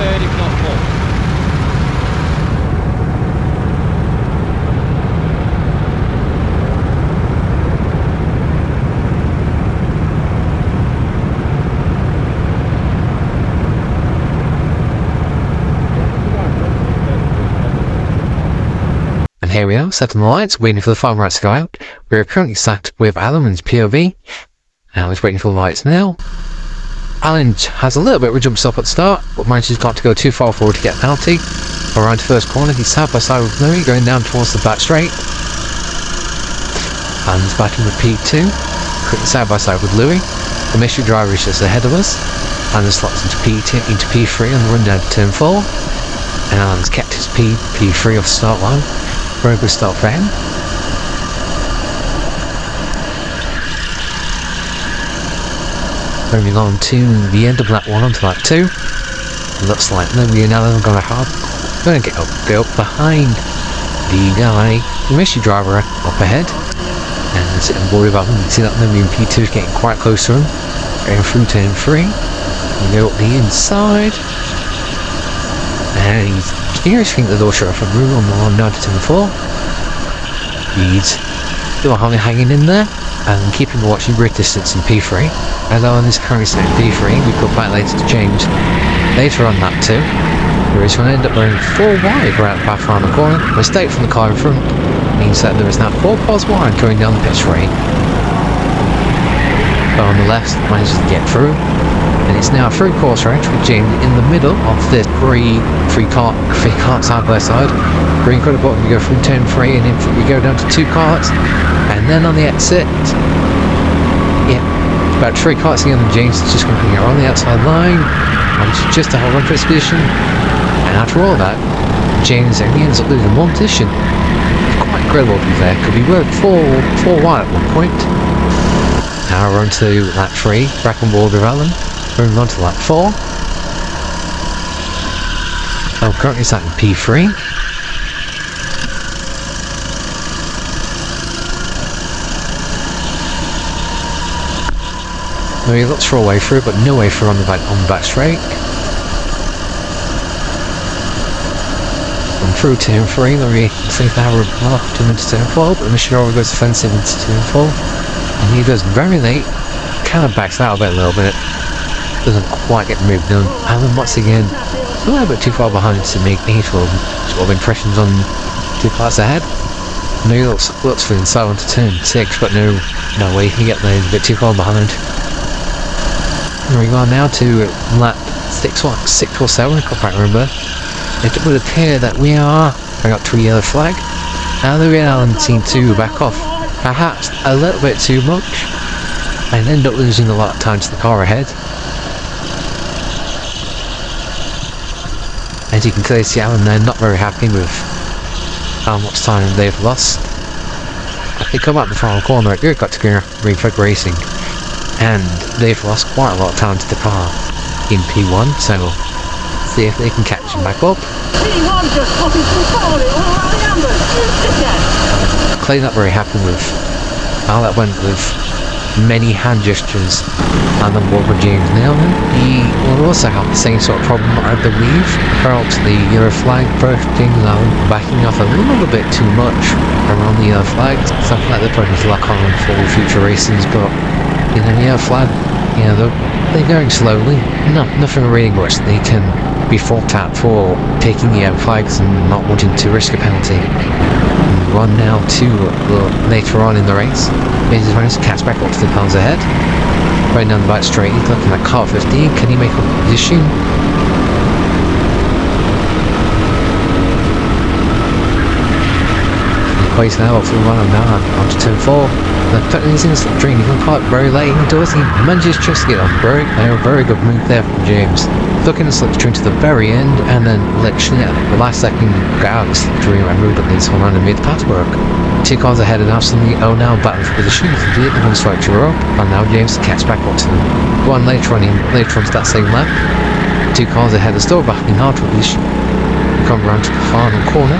third, if not fourth. Here we are, setting the lights, waiting for the far right to go out. We are currently sat with Alan in his POV. Now he's waiting for the lights now. Alan has a little bit of a jump stop at the start, but manages not to go too far forward to get a penalty. Around the first corner, he's side by side with Louis, going down towards the back straight. Alan's batting with P2, quickly side by side with Louis. The mystery driver is just ahead of us. Alan slots into P2, into P3 on the run down to turn 4. And Alan's kept his P3 off the start line. Very good start for him. Moving on to the end of lap 1 onto lap 2. Looks like Louis and Alan are going to get up behind the guy, the mystery driver up ahead. And sit and worry about them. You can see that Louis in P2 is getting quite close to him. Going through turn 3. We go up the inside. And he's curious, think the door shut off from room on the line down to turn 4. He's still hanging in there and keeping the watching grid distance in P3. As Alan is currently set in P3, we put back later to change later on that too. There is going to end up running 4 wide right back around the corner. Mistake from the car in front means that there is now 4 cars wide going down the pit straight. But on the left manages to get through. And it's now a through course range with James in the middle of this three carts side by side. Green colour bottom, we go through turn 3 and we go down to 2 carts. And then on the exit, yeah, it's about 3 carts again, and James is just going to hang out on the outside line. And it's just a hold on for his position. And after all that, James only ends up losing 1 position. It's quite incredible to be fair, because we were 4 wide at one point. Now we're on to lap 3, back on board with Alan. Moving on to lap 4. I'm currently sat in P3. Now he looks for a way through, but no way through on the back straight. And through turn 3, Louis seems to have a block him into turn 4, but the mystery driver goes offensive into turn 4. And he does very late, kind of backs out a little bit. Doesn't quite get the move done. Alan once again a little bit too far behind to make any sort of impressions on 2 parts ahead. No, he looks for inside onto turn 6, but no way he can get there. He's a bit too far behind. Here we go now to lap 6 or 7, I can't quite remember. It would appear that we are going up to a yellow flag. Now Louis and Alan seem to back off perhaps a little bit too much and end up losing a lot of time to the car ahead. As you can clearly see, Alan there not very happy with how much time they've lost. As they come out the final corner at Got to Green Flag Racing, and they've lost quite a lot of time to the car in P1, so see if they can catch him back up. P1 just fucking forward it all around the ambulance. Clay not very happy with how that went with many hand gestures and then what with James Nailman. He will also have the same sort of problem, I believe. Perhaps the yellow flag bursting and backing off a little bit too much around the yellow flag. Something like they're putting his lock on for future races, but you know, yellow flag, you know, they're going slowly. Nothing really much they can be faulted at for taking the yellow flags and not wanting to risk a penalty. We're on now to later on in the race. He's trying to catch back up to the cars ahead. Right down the back straight, he's looking at car 15. Can he make up a position? He's now off the run and now onto turn 4. He's in the slipstream, he can quite very late into it. He manages just to get on. Very good move there from James. Looking at the slipstream to the very end and then literally at the last second got out of the slipstream and moved up the inside line and made the pass work. 2 cars ahead and absolutely now battling for position. He did the one structure up and now James catch back up to them. One later on to that same lap. 2 cars ahead are still battling hard for position. Come around to the final corner.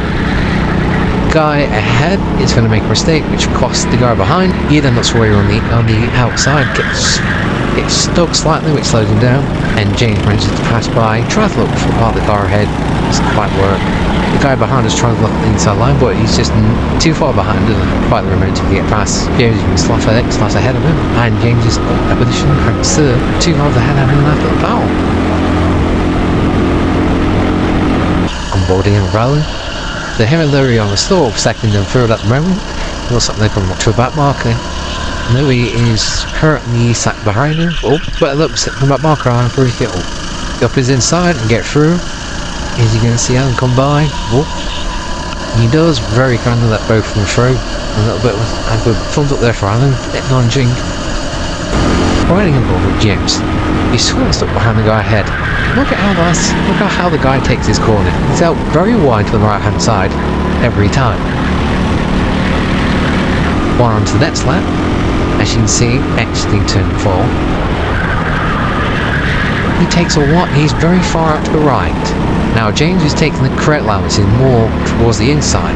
Guy ahead is going to make a mistake which costs the guy behind. He then looks away on the outside, gets It's stuck slightly, which slows him down, and James manages to pass by, tries to look for part of the car ahead, doesn't quite work. The guy behind us trying to look at the inside line, but he's just too far behind, doesn't quite the momentum to get past. James is slight ahead of him, and James is up a position, cranks third, 2 cars ahead of him after the foul. Onboarding and rallying. The him and Louis on the store, second and third at the moment. Looks like they're coming up to a back marker. Louis is currently sat behind him. Oh, but look, the back marker on for his up his inside and get through. Is he going to see Alan come by? Oh, he does. Very kindly let both of them through. A little bit with thumbs up there for Alan, acknowledging. Riding involved with James. He's sort of stuck behind the guy ahead. Look at how the guy takes his corner. He's out very wide to the right hand side every time. One on to the next lap. As you can see, exiting turn 4. He takes a lot. He's very far out to the right. Now James is taking the correct line, which is more towards the inside.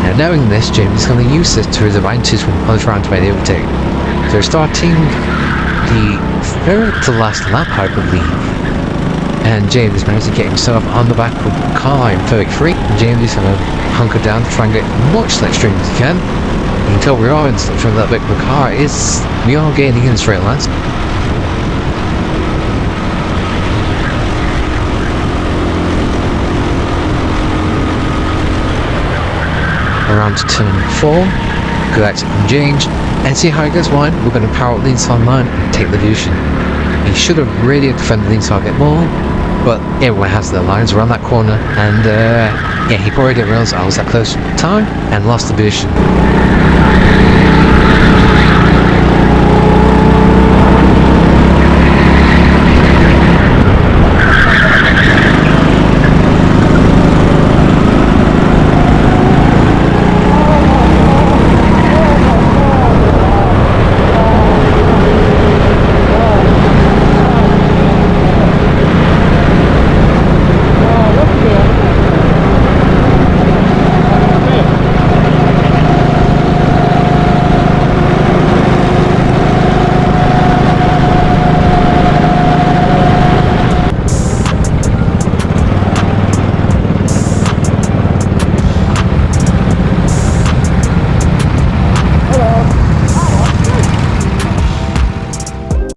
Now knowing this, James is going to use this to his advantage when he trying to make the overtake. So starting the third to last lap, I believe. And James managed to get himself on the back of the car in 33. James is going to hunker down to try and get much slipstream as he can. You can tell we are in slipstream that bit of the car we are gaining in straight lines. Around to turn 4. Good exit from James. And see how it goes wide. We're going to power up the inside line and take the position. He should have really defended the inside a bit more, but everyone has their lines around that corner, and yeah, he probably didn't realise I was that close at the time and lost the position.